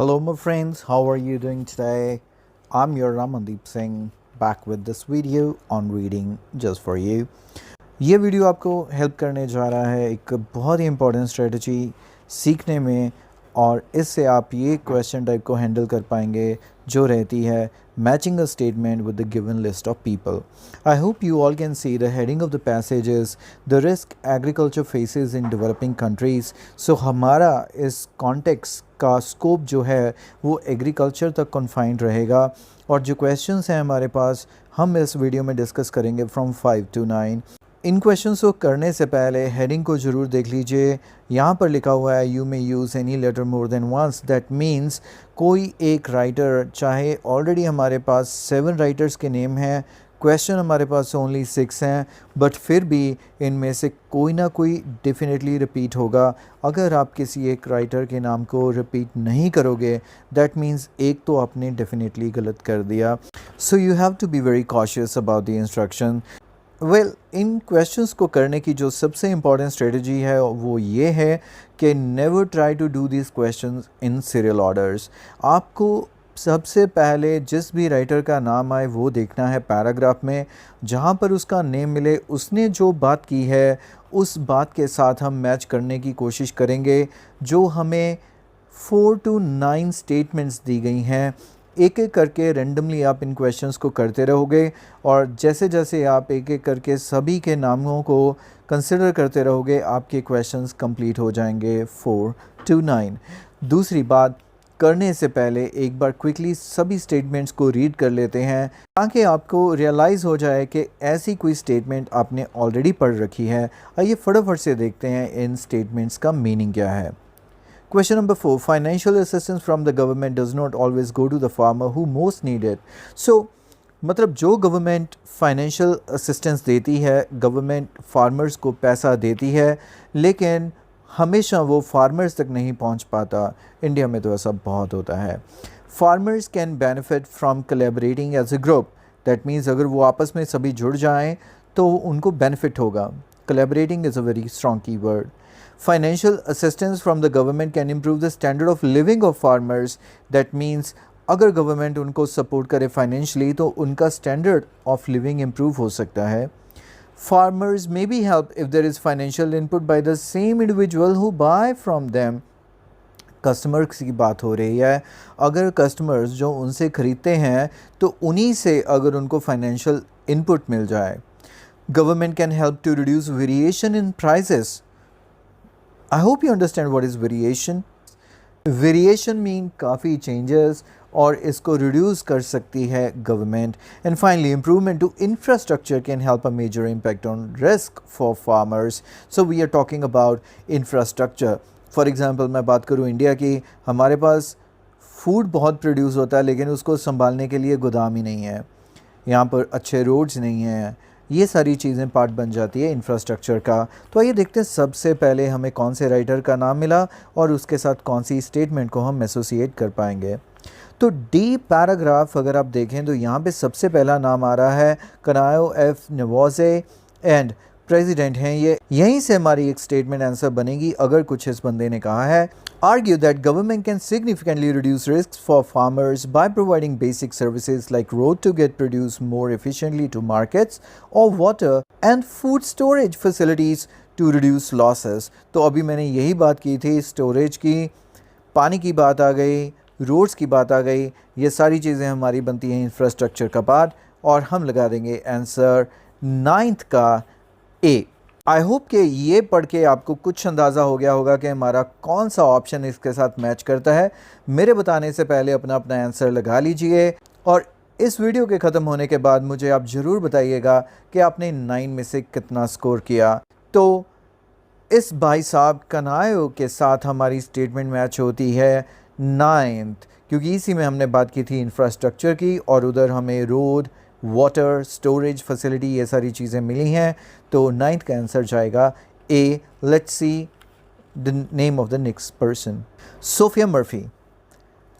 Hello, my friends. How are you doing today? I'm your Ramandeep Singh back with this video on reading just for you. ये video आपको help करने जा रहा है एक बहुत ही इंपॉर्टेंट स्ट्रेटजी सीखने में और इससे आप ये क्वेश्चन टाइप को हैंडल कर पाएंगे जो रहती है matching a statement with the given list of people. I hope you all can see the heading of the passages the risk agriculture faces in developing countries. So हमारा इस context का scope जो है वो एग्रीकल्चर तक confined रहेगा और जो क्वेश्चंस हैं हमारे पास हम इस वीडियो में डिस्कस करेंगे फ्रॉम 5 to 9. इन क्वेश्चंस को करने से पहले हेडिंग को ज़रूर देख लीजिए. यहाँ पर लिखा हुआ है you may use any letter more than once. That means कोई एक राइटर, चाहे ऑलरेडी हमारे पास 7 राइटर्स के नेम हैं, क्वेश्चन हमारे पास ओनली 6 हैं, बट फिर भी इनमें से कोई ना कोई डेफिनेटली रिपीट होगा. अगर आप किसी एक राइटर के नाम को रिपीट नहीं करोगे दैट मीन्स एक तो आपने डेफिनेटली गलत कर दिया. So you have to be very cautious about the instruction. Well, इन क्वेश्चंस को करने की जो सबसे इम्पॉर्टेंट स्ट्रेटजी है वो ये है कि never try to do this questions in serial orders. आपको सबसे पहले जिस भी राइटर का नाम आए वो देखना है पैराग्राफ में, जहाँ पर उसका नेम मिले उसने जो बात की है उस बात के साथ हम मैच करने की कोशिश करेंगे. जो हमें 4 to 9 स्टेटमेंट्स दी गई हैं, एक एक करके रेंडमली आप इन क्वेश्चंस को करते रहोगे और जैसे जैसे आप एक एक करके सभी के नामों को कंसिडर करते रहोगे आपके क्वेश्चंस कंप्लीट हो जाएंगे 4 to 9. दूसरी बात, करने से पहले एक बार क्विकली सभी स्टेटमेंट्स को रीड कर लेते हैं ताकि आपको रियलाइज़ हो जाए कि ऐसी कोई स्टेटमेंट आपने ऑलरेडी पढ़ रखी है. आइए फटाफट से देखते हैं इन स्टेटमेंट्स का मीनिंग क्या है. Question number 4. Financial assistance from the government does not always go to the farmer who most need it. So, मतलब जो गवर्नमेंट फाइनेंशियल असिस्टेंस देती है, गवर्नमेंट फार्मर्स को पैसा देती है, लेकिन हमेशा वो फार्मर्स तक नहीं पहुंच पाता. इंडिया में तो ऐसा बहुत होता है. Farmers can benefit from collaborating as a group. That means अगर वो आपस में सभी जुड़ जाएं तो उनको बेनिफिट होगा. Collaborating is a very strong की word. Financial assistance from the government can improve the standard of living of farmers. That means अगर गवर्नमेंट उनको सपोर्ट करे फाइनेंशियली तो उनका स्टैंडर्ड ऑफ लिविंग इम्प्रूव हो सकता है. Farmers may be helped if there is financial input by the same individual who buy from them. Customers की बात हो रही है. अगर कस्टमर्स जो उनसे ख़रीदते हैं तो उन्हीं से अगर उनको फाइनेंशियल इनपुट मिल जाए. Government can help to reduce variation in prices. I hope you understand what is variation. Variation mean काफ़ी changes और इसको reduce कर सकती है government. And finally, improvement to infrastructure can help a major impact on risk for farmers. So we are talking about infrastructure. For example, मैं बात करूँ India की, हमारे पास फूड बहुत प्रोड्यूस होता है लेकिन उसको संभालने के लिए गोदाम ही नहीं है. यहाँ पर अच्छे रोड्स नहीं हैं. ये सारी चीज़ें पार्ट बन जाती है इंफ्रास्ट्रक्चर का. तो आइए देखते हैं सबसे पहले हमें कौन से राइटर का नाम मिला और उसके साथ कौन सी स्टेटमेंट को हम एसोसिएट कर पाएंगे. तो डी पैराग्राफ अगर आप देखें तो यहाँ पे सबसे पहला नाम आ रहा है कनायो एफ नवाजे एंड प्रेसिडेंट हैं ये. यहीं से हमारी एक स्टेटमेंट आंसर बनेगी अगर कुछ इस बंदे ने कहा है argue that government can significantly reduce risks for farmers by providing basic services like road to get produce more efficiently to markets or water and food storage facilities to reduce losses. तो अभी मैंने यही बात की थी, storage की, पानी की बात आ गई, रोड्स की बात आ गई, ये सारी चीज़ें हमारी बनती हैं इंफ्रास्ट्रक्चर का पार्ट और हम लगा देंगे आंसर 9th का ए. आई होप कि ये पढ़ के आपको कुछ अंदाज़ा हो गया होगा कि हमारा कौन सा ऑप्शन इसके साथ मैच करता है. मेरे बताने से पहले अपना अपना आंसर लगा लीजिए और इस वीडियो के ख़त्म होने के बाद मुझे आप ज़रूर बताइएगा कि आपने 9 में से कितना स्कोर किया. तो इस भाई साहब कनायो के साथ हमारी स्टेटमेंट मैच होती है 9th, क्योंकि इसी में हमने बात की थी इंफ्रास्ट्रक्चर की और उधर हमें रोड, वाटर, स्टोरेज फैसिलिटी ये सारी चीज़ें मिली हैं. तो 9th का आंसर जाएगा A. Let's see the name of the next person. Sophia Murphy.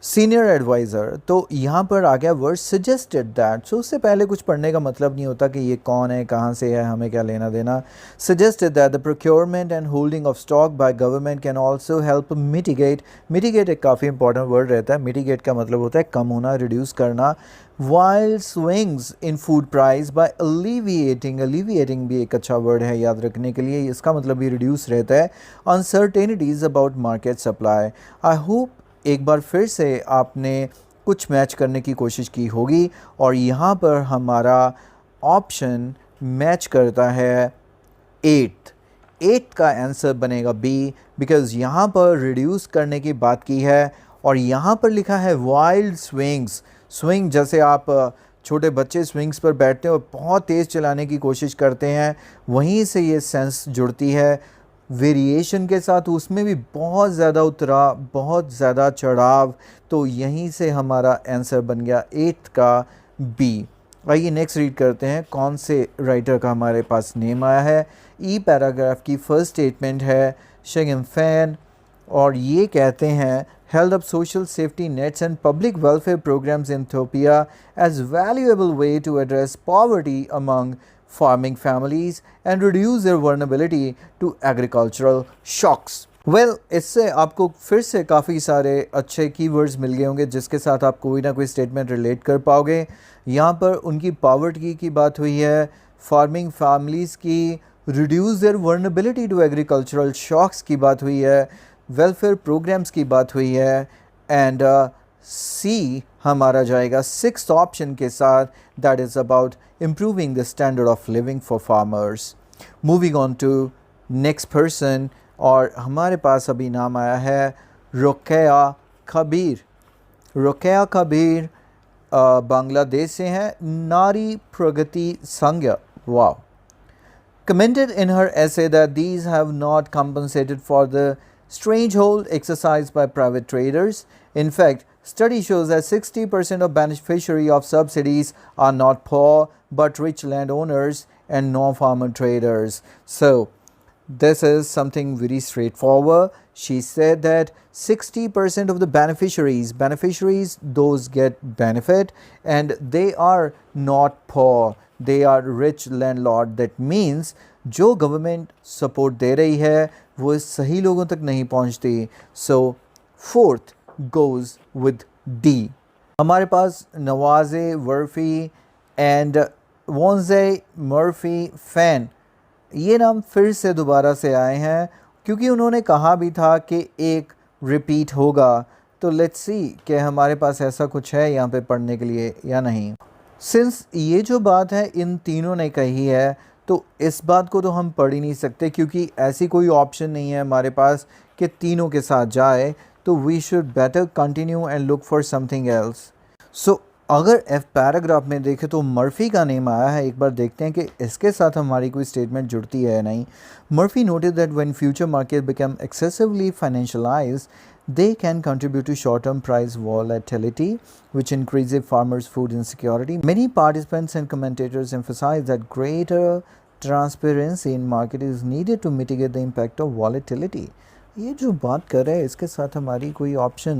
Senior adviser, तो यहाँ पर आ गया वर्ड सजेस्टेड दैट। सो उससे पहले कुछ पढ़ने का मतलब नहीं होता कि ये कौन है, कहाँ से है, हमें क्या लेना देना। Suggested that the procurement and holding of stock by government can also help mitigate. Mitigate एक काफ़ी इंपॉर्टेंट वर्ड रहता है। मिटिगेट का मतलब होता है कम होना, रिड्यूस करना। Wild swings in food price by alleviating. Alleviating भी एक अच्छा वर्ड है याद रखने के लिए, इसका मतलब भी रिड्यूस रहता है। Uncertainties about market supply. I hope एक बार फिर से आपने कुछ मैच करने की कोशिश की होगी और यहाँ पर हमारा ऑप्शन मैच करता है एट्थ। एट्थ का आंसर बनेगा बी, बिकॉज़ यहाँ पर रिड्यूस करने की बात की है और यहाँ पर लिखा है वाइल्ड स्विंग्स। स्विंग जैसे आप छोटे बच्चे स्विंग्स पर बैठते हैं और बहुत तेज़ चलाने की कोशिश करते हैं, वहीं से ये सेंस जुड़ती है। वेरिएशन के साथ उसमें भी बहुत ज़्यादा उतराव, बहुत ज़्यादा चढ़ाव, तो यहीं से हमारा आंसर बन गया एट्थ का बी। आइए नेक्स्ट रीड करते हैं कौन से राइटर का हमारे पास नेम आया है। ई पैराग्राफ की फर्स्ट स्टेटमेंट है शगम फैन और ये कहते हैं held up social safety nets and public welfare programs in Ethiopia as valuable way to address poverty among farming families and reduce their vulnerability to agricultural shocks. Well, इससे आपको फिर से काफ़ी सारे अच्छे कीवर्ड्स मिल गए होंगे जिसके साथ आप कोई ना कोई स्टेटमेंट रिलेट कर पाओगे। यहाँ पर उनकी पॉवर्टी की बात हुई है, फार्मिंग फैमिलीज़ की, reduce their vulnerability to agricultural shocks की बात हुई है, वेलफेयर प्रोग्राम्स की बात हुई है एंड सी हमारा जाएगा सिक्स्थ ऑप्शन के साथ, that is about improving the standard of living for farmers. Moving on to next person और हमारे पास अभी नाम आया है रुकैया कबीर। रुकैया कबीर बांग्लादेश से हैं, नारी प्रगति संघ। वाह। Commented in her essay that these have not compensated for the stranglehold exercised by private traders. In fact, study shows that 60% of beneficiaries of subsidies are not poor but rich landowners and non-farmer traders. So, this is something very straightforward. She said that 60% of the beneficiaries, those get benefit and they are not poor. They are rich landlord. That means जो government support दे रही है वो सही लोगों तक नहीं पहुंचती। सो fourth goes with D. हमारे पास नवाज़े वर्फ़ी एंड वॉन्जे मर्फ़ी फ़ैन, ये नाम फिर से दोबारा से आए हैं क्योंकि उन्होंने कहा भी था कि एक रिपीट होगा। तो लेट्स सी कि हमारे पास ऐसा कुछ है यहाँ पे पढ़ने के लिए या नहीं। सिंस ये जो बात है इन तीनों ने कही है तो इस बात को तो हम पढ़ ही नहीं सकते क्योंकि ऐसी कोई ऑप्शन नहीं है हमारे पास कि तीनों के साथ जाए, तो we should better continue and look for something else. So अगर एफ पैराग्राफ में देखें तो मर्फ़ी का नेम आया है, एक बार देखते हैं कि इसके साथ हमारी कोई स्टेटमेंट जुड़ती है या नहीं। Murphy noted that when future market become excessively financialised they can contribute to short-term price volatility, which increases farmers' food insecurity. Many participants and commentators emphasize that greater transparency in market is needed to mitigate the impact of volatility. ये जो बात कर रहे हैं इसके साथ हमारी कोई ऑप्शन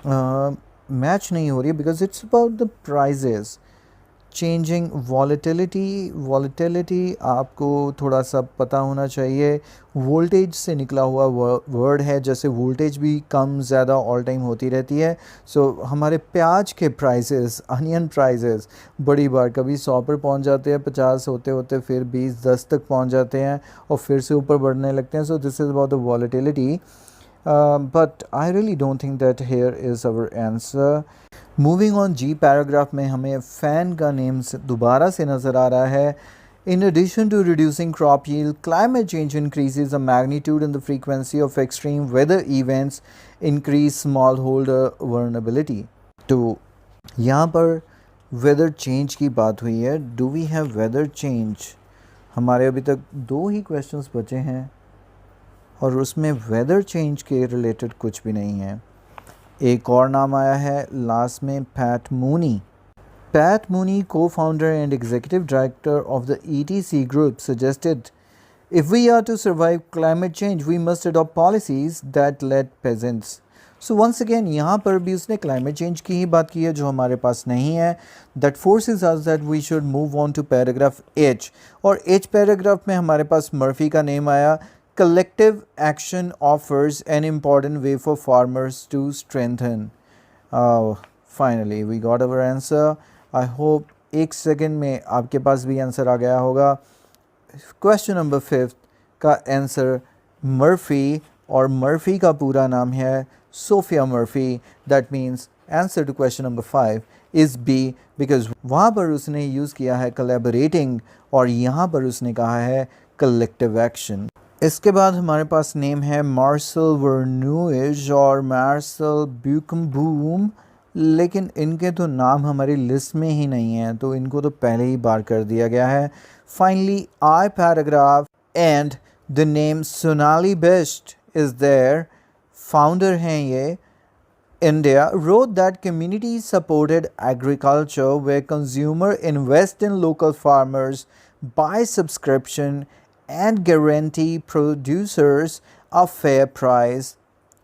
मैच नहीं हो रही है because it's about the prices changing volatility आपको थोड़ा सा पता होना चाहिए। वोल्टेज से निकला हुआ वर्ड है, जैसे वोल्टेज भी कम ज़्यादा ऑल टाइम होती रहती है। सो हमारे प्याज के प्राइसेस, अनियन प्राइसेस बड़ी बार कभी 100 पर पहुंच जाते हैं, 50 होते होते फिर 20-10 तक पहुंच जाते हैं और फिर से ऊपर बढ़ने लगते हैं। So this is about the volatility, but I really don't think that here is our answer. Moving on G paragraph में हमें फ़ैन का नेम दोबारा से नज़र आ रहा है। In addition to reducing crop yield, climate change increases the magnitude and the frequency of extreme weather events, increase smallholder vulnerability. तो यहाँ पर weather change की बात हुई है। Do we have weather change? हमारे अभी तक 2 ही questions बचे हैं और उसमें weather change के related कुछ भी नहीं है। एक और नाम आया है लास्ट में, PAT Mooney. Pat Mooney, co-founder and executive director of the ETC group, suggested if we are to survive climate change, we must adopt policies that let peasants. So once again यहाँ पर भी उसने climate change की ही बात की है जो हमारे पास नहीं है. That forces us that we should move on to paragraph H. और एच पैराग्राफ में हमारे पास मर्फी का नेम आया. Collective action offers an important way for farmers to strengthen. Finally we got our answer. I hope एक second में आपके पास भी आंसर आ गया होगा. क्वेश्चन नंबर 5 का आंसर मर्फी, और मर्फी का पूरा नाम है Sophia Murphy. That means answer to question number 5 is B, because वहाँ पर उसने यूज़ किया है कोलैबोरेटिंग और यहाँ पर उसने कहा है कलेक्टिव एक्शन. इसके बाद हमारे पास नेम है मार्सल वर्नुइज और मार्सल ब्यूकम्बूम, लेकिन इनके तो नाम हमारी लिस्ट में ही नहीं है, तो इनको तो पहले ही बार कर दिया गया है. Finally I paragraph and the name Sonali Best is there. Founder हैं ये. India wrote that community supported agriculture where consumer invest in local farmers, buy subscription and guarantee producers a fair price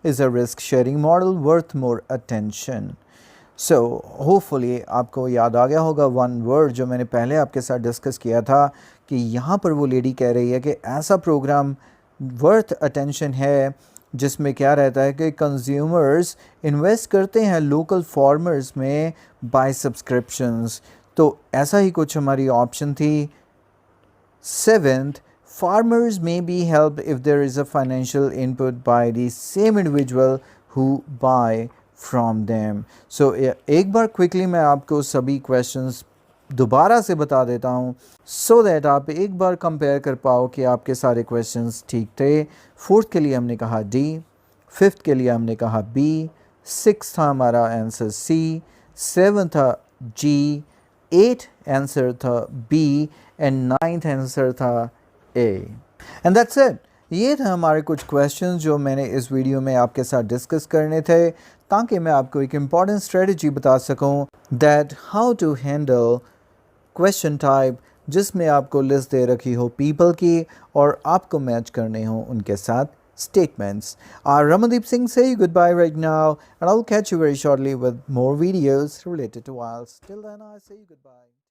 is a risk sharing model worth more attention. So hopefully आपको याद आ गया होगा one word जो मैंने पहले आपके साथ discuss किया था कि यहाँ पर वो लेडी कह रही है कि ऐसा प्रोग्राम वर्थ अटेंशन है जिसमें क्या रहता है कि कंज्यूमर्स इन्वेस्ट करते हैं लोकल फार्मर्स में बाय सब्सक्रिप्शंस. तो ऐसा ही कुछ हमारी ऑप्शन थी. 7th, farmers may be helped if there is a financial input by the same individual who buy from them. So एक बार क्विकली मैं आपको सभी क्वेश्चंस दोबारा से बता देता हूँ सो दैट आप एक बार कंपेयर कर पाओ कि आपके सारे क्वेश्चंस ठीक थे. 4th के लिए हमने कहा डी, 5th के लिए हमने कहा बी, 6th था हमारा आंसर सी, 7th था जी, 8th आंसर था बी एंड 9th आंसर था ए. And that's it. ये थे हमारे कुछ क्वेश्चंस जो मैंने इस वीडियो में आपके साथ डिस्कस करने थे ताकि मैं आपको एक इम्पॉर्टेंट स्ट्रेटजी बता सकूं that how to handle question type जिसमें आपको लिस्ट दे रखी हो पीपल की और आपको मैच करने हो उनके साथ statements. Ramandeep Singh say goodbye right now, and I'll catch you very shortly with more videos related to IELTS. Till then, I say goodbye.